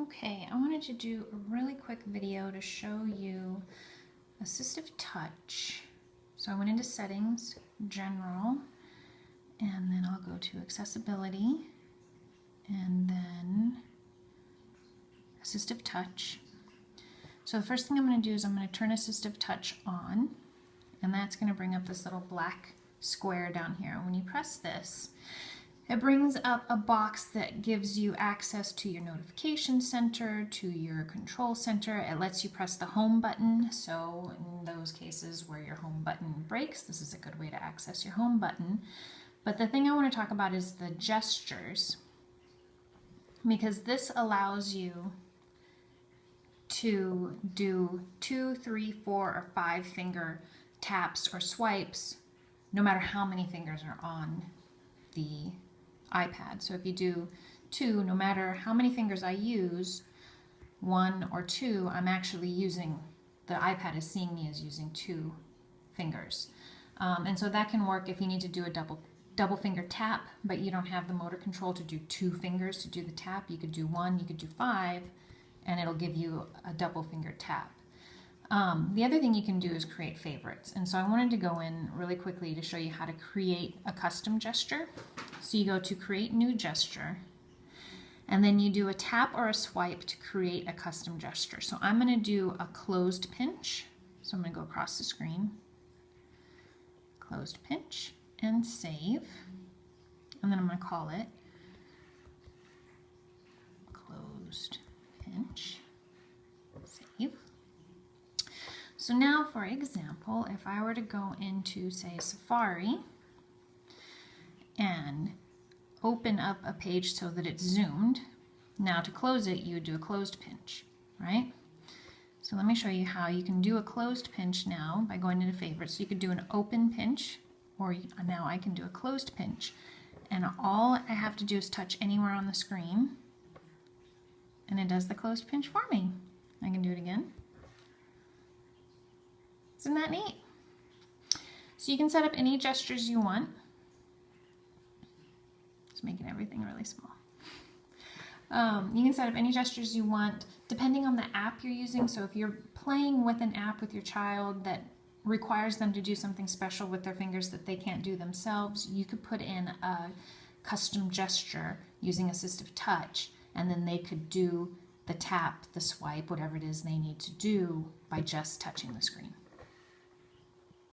Okay, I wanted to do a really quick video to show you Assistive Touch. So I went into Settings, General, and then I'll go to Accessibility, and then Assistive Touch. So the first thing I'm going to do is I'm going to turn Assistive Touch on, and that's going to bring up this little black square down here. When you press this, it brings up a box that gives you access to your notification center, to your control center. It lets you press the home button. So in those cases where your home button breaks, this is a good way to access your home button. But the thing I want to talk about is the gestures, because this allows you to do 2, 3, 4, or 5 finger taps or swipes, no matter how many fingers are on the iPad. So if you do 2, no matter how many fingers I use, 1 or 2, I'm actually using, the iPad is seeing me as using 2 fingers. And so that can work if you need to do a double finger tap, but you don't have the motor control to do 2 fingers to do the tap. You could do 1, you could do 5, and it'll give you a double finger tap. The other thing you can do is create favorites. And so I wanted to go in really quickly to show you how to create a custom gesture. So you go to Create New Gesture, and then you do a tap or a swipe to create a custom gesture. So I'm going to do a closed pinch. So I'm going to go across the screen, closed pinch, and save. And then I'm going to call it closed pinch, save. So now, for example, if I were to go into, say, Safari and open up a page so that it's zoomed, now to close it, you would do a closed pinch, right? So let me show you how you can do a closed pinch now by going into Favorites. So you could do an open pinch, or now I can do a closed pinch. And all I have to do is touch anywhere on the screen, and it does the closed pinch for me. I can do it again. Isn't that neat? So you can set up any gestures you want. Just making everything really small. You can set up any gestures you want depending on the app you're using. So if you're playing with an app with your child that requires them to do something special with their fingers that they can't do themselves, you could put in a custom gesture using Assistive Touch, and then they could do the tap, the swipe, whatever it is they need to do by just touching the screen.